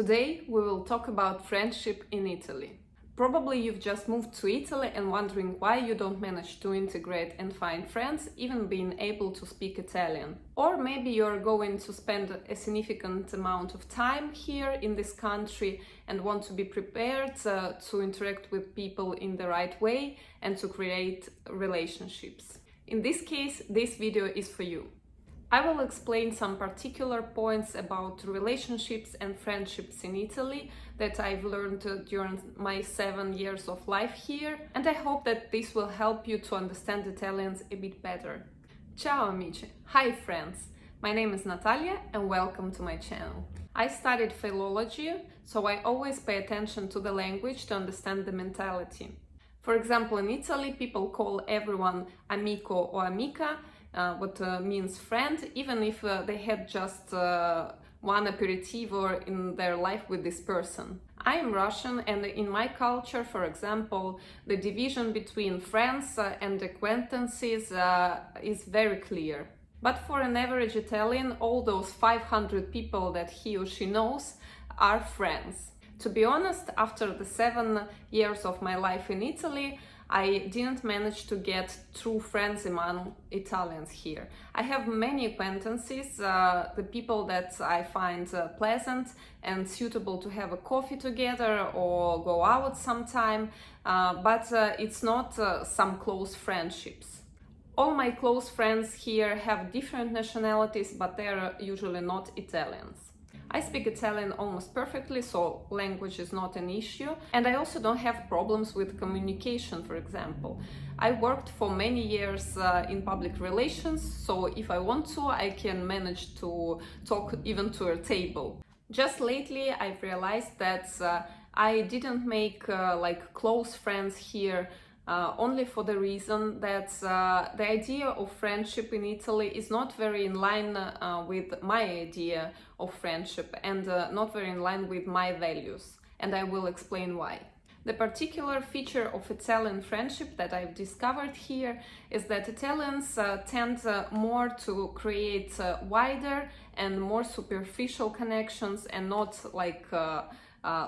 Today we will talk about friendship in Italy. Probably you've just moved to Italy and wondering why you don't manage to integrate and find friends, even being able to speak Italian. Or maybe you're going to spend a significant amount of time here in this country and want to be prepared to interact with people in the right way and to create relationships. In this case, this video is for you. I will explain some particular points about relationships and friendships in Italy that I've learned during my 7 years of life here, and I hope that this will help you to understand Italians a bit better. Ciao amici! Hi friends! My name is Natalia and welcome to my channel. I studied philology, so I always pay attention to the language to understand the mentality. For example, in Italy, people call everyone amico or amica, what means friend, even if they had just one aperitivo in their life with this person. I am Russian, and in my culture, for example, the division between friends and acquaintances is very clear. But for an average Italian, all those 500 people that he or she knows are friends. To be honest, after the 7 years of my life in Italy, I didn't manage to get true friends among Italians here. I have many acquaintances, the people that I find pleasant and suitable to have a coffee together or go out sometime, but it's not some close friendships. All my close friends here have different nationalities, but they're usually not Italians. I speak Italian almost perfectly, so language is not an issue. And I also don't have problems with communication, for example. I worked for many years in public relations, so if I want to, I can manage to talk even to a table. Just lately, I've realized that I didn't make close friends here only for the reason that the idea of friendship in Italy is not very in line with my idea of friendship and not very in line with my values, and I will explain why. The particular feature of Italian friendship that I've discovered here is that Italians tend more to create wider and more superficial connections and not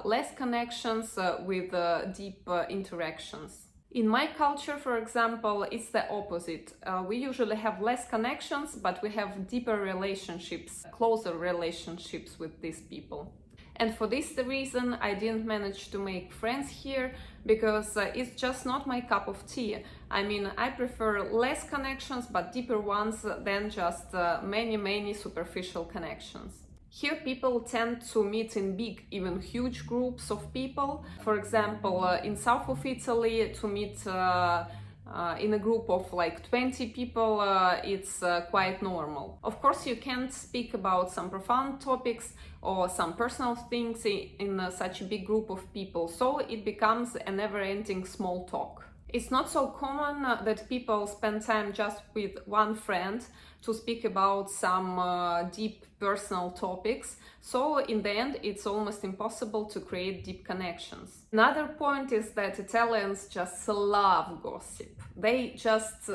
less connections with deep interactions. In my culture, for example, it's the opposite. We usually have less connections, but we have deeper relationships, closer relationships with these people. And for this reason, I didn't manage to make friends here because it's just not my cup of tea. I mean, I prefer less connections, but deeper ones than just many superficial connections. Here people tend to meet in big, even huge groups of people. For example, in south of Italy, to meet in a group of like 20 people, it's quite normal. Of course, you can't speak about some profound topics or some personal things in such a big group of people, so it becomes a never-ending small talk. It's not so common that people spend time just with one friend to speak about some deep personal topics, so in the end it's almost impossible to create deep connections. Another point is that Italians just love gossip. They just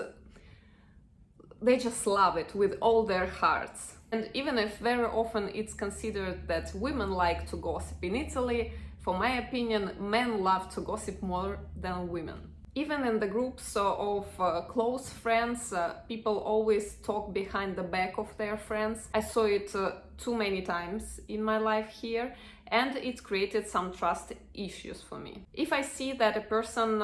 love it with all their hearts. And even if very often it's considered that women like to gossip in Italy, for my opinion, men love to gossip more than women. Even in the groups of close friends, people always talk behind the back of their friends. I saw it too many times in my life here, and it created some trust issues for me. If I see that a person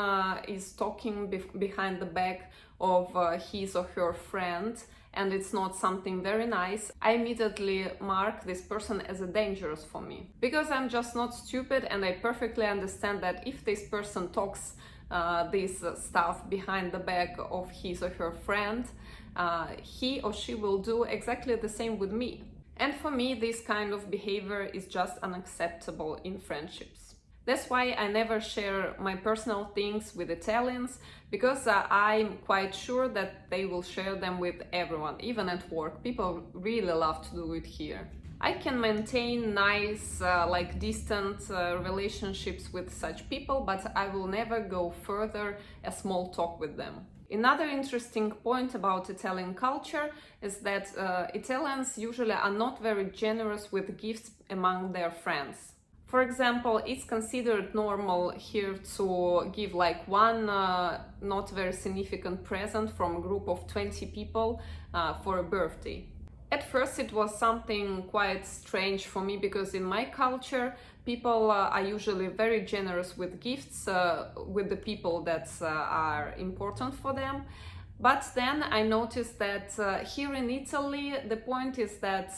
is talking behind the back of his or her friend, and it's not something very nice, I immediately mark this person as a dangerous for me. Because I'm just not stupid, and I perfectly understand that if this person talks this stuff behind the back of his or her friend, he or she will do exactly the same with me. And for me, this kind of behavior is just unacceptable in friendships. That's why I never share my personal things with Italians, because I'm quite sure that they will share them with everyone, even at work. People really love to do it here. I can maintain nice, distant relationships with such people, but I will never go further a small talk with them. Another interesting point about Italian culture is that Italians usually are not very generous with gifts among their friends. For example, it's considered normal here to give like one not very significant present from a group of 20 people for a birthday. At first it was something quite strange for me, because in my culture people are usually very generous with gifts with the people that are important for them. But then I noticed that here in Italy the point is that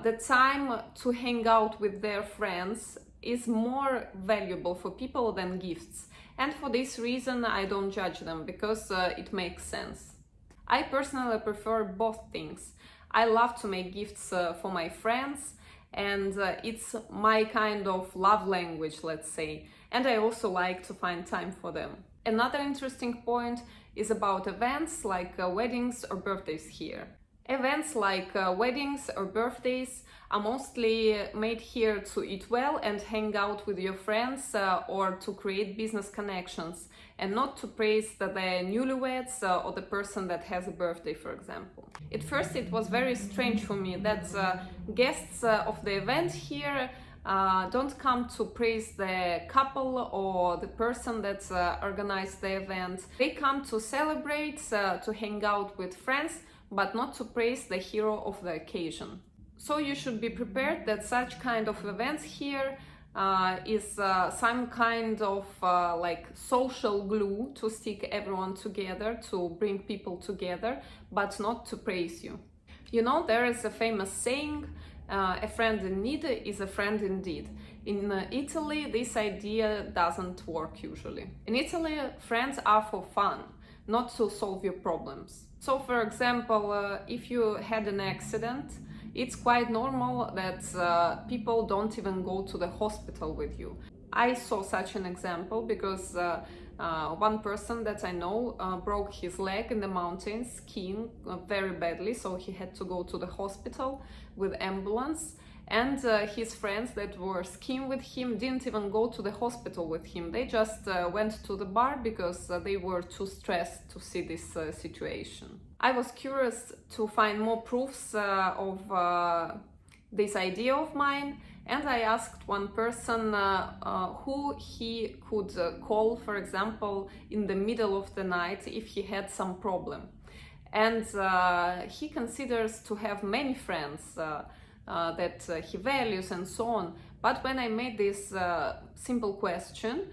the time to hang out with their friends is more valuable for people than gifts. And for this reason I don't judge them, because it makes sense. I personally prefer both things. I love to make gifts for my friends, and it's my kind of love language, let's say. And I also like to find time for them. Another interesting point is about events like weddings or birthdays here. Events like weddings or birthdays are mostly made here to eat well and hang out with your friends or to create business connections, and not to praise the newlyweds or the person that has a birthday, for example. At first it was very strange for me that guests of the event here don't come to praise the couple or the person that organized the event. They come to celebrate, to hang out with friends, but not to praise the hero of the occasion. So you should be prepared that such kind of events here is some kind of like social glue to stick everyone together, to bring people together, but not to praise you. You know, there is a famous saying, a friend in need is a friend indeed. In Italy, this idea doesn't work usually. In Italy, friends are for fun, not to solve your problems. So, for example, if you had an accident, it's quite normal that people don't even go to the hospital with you. I saw such an example because one person that I know broke his leg in the mountains skiing very badly, so he had to go to the hospital with ambulance. And his friends that were skiing with him didn't even go to the hospital with him. They just went to the bar because they were too stressed to see this situation. I was curious to find more proofs of this idea of mine, and I asked one person who he could call, for example, in the middle of the night if he had some problem. And he considers to have many friends that he values and so on. But when I made this simple question,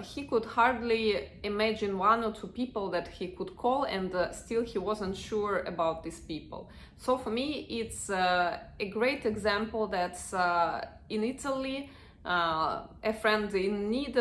he could hardly imagine one or two people that he could call, and still he wasn't sure about these people. So for me, it's a great example that in Italy, a friend in need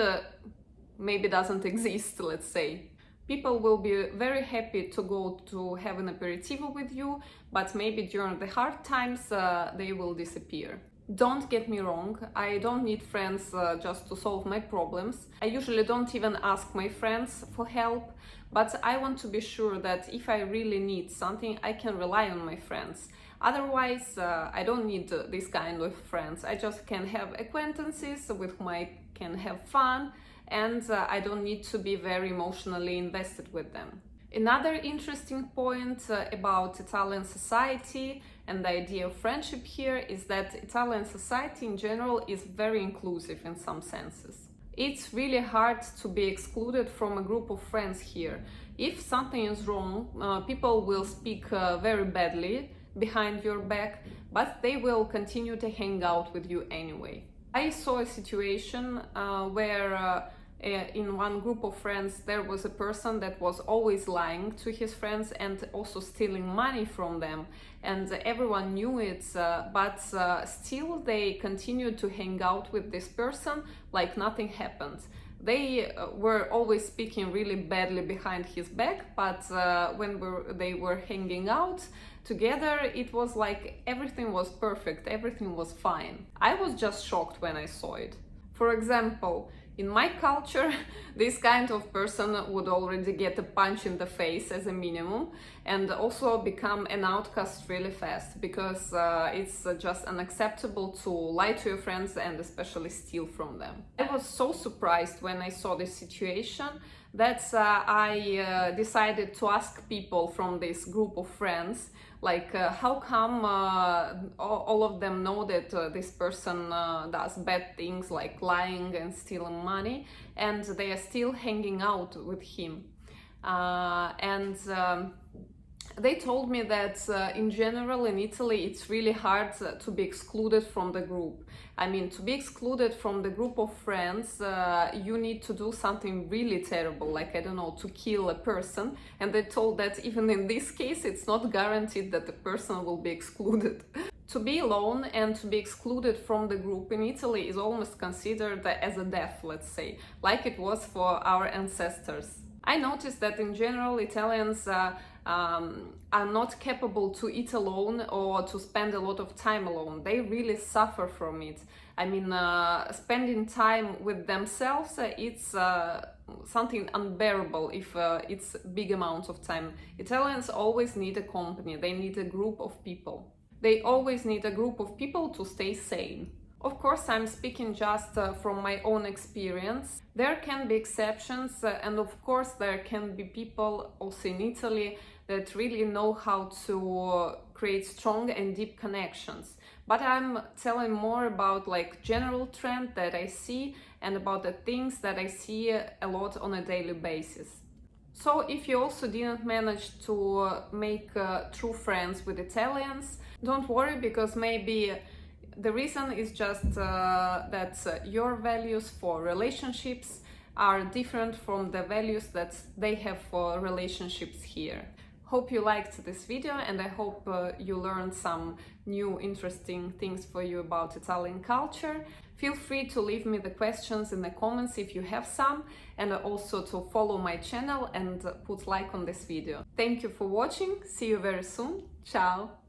maybe doesn't exist, let's say. People will be very happy to go to have an aperitivo with you, but maybe during the hard times they will disappear. Don't get me wrong, I don't need friends just to solve my problems. I usually don't even ask my friends for help, but I want to be sure that if I really need something, I can rely on my friends. Otherwise, I don't need this kind of friends. I just can have acquaintances with whom I can have fun, and I don't need to be very emotionally invested with them. Another interesting point about Italian society and the idea of friendship here is that Italian society in general is very inclusive in some senses. It's really hard to be excluded from a group of friends here. If something is wrong, people will speak very badly behind your back, but they will continue to hang out with you anyway. I saw a situation where in one group of friends there was a person that was always lying to his friends and also stealing money from them, and everyone knew it, but still they continued to hang out with this person like nothing happened. They were always speaking really badly behind his back, but when they were hanging out together, it was like everything was perfect, everything was fine. I was just shocked when I saw it. For example, in my culture, this kind of person would already get a punch in the face as a minimum, and also become an outcast really fast, because it's just unacceptable to lie to your friends and especially steal from them. I was so surprised when I saw this situation that I decided to ask people from this group of friends Like, how come all of them know that this person does bad things like lying and stealing money, and they are still hanging out with him? They told me that in general in Italy it's really hard to be excluded from the group. I mean, to be excluded from the group of friends, you need to do something really terrible, like, I don't know, to kill a person. And they told that even in this case, it's not guaranteed that the person will be excluded. To be alone and to be excluded from the group in Italy is almost considered as a death, let's say, like it was for our ancestors. I noticed that in general Italians are not capable to eat alone or to spend a lot of time alone. They really suffer from it. I mean, spending time with themselves, it's something unbearable if it's big amounts of time. Italians always need a company, they need a group of people. They always need a group of people to stay sane. Of course, I'm speaking just from my own experience. There can be exceptions, and of course there can be people also in Italy that really know how to create strong and deep connections. But I'm telling more about like general trend that I see and about the things that I see a lot on a daily basis. So if you also didn't manage to make true friends with Italians, don't worry, because maybe the reason is just that your values for relationships are different from the values that they have for relationships here. Hope you liked this video, and I hope you learned some new interesting things for you about Italian culture. Feel free to leave me the questions in the comments if you have some, and also to follow my channel and put like on this video. Thank you for watching, see you very soon, ciao!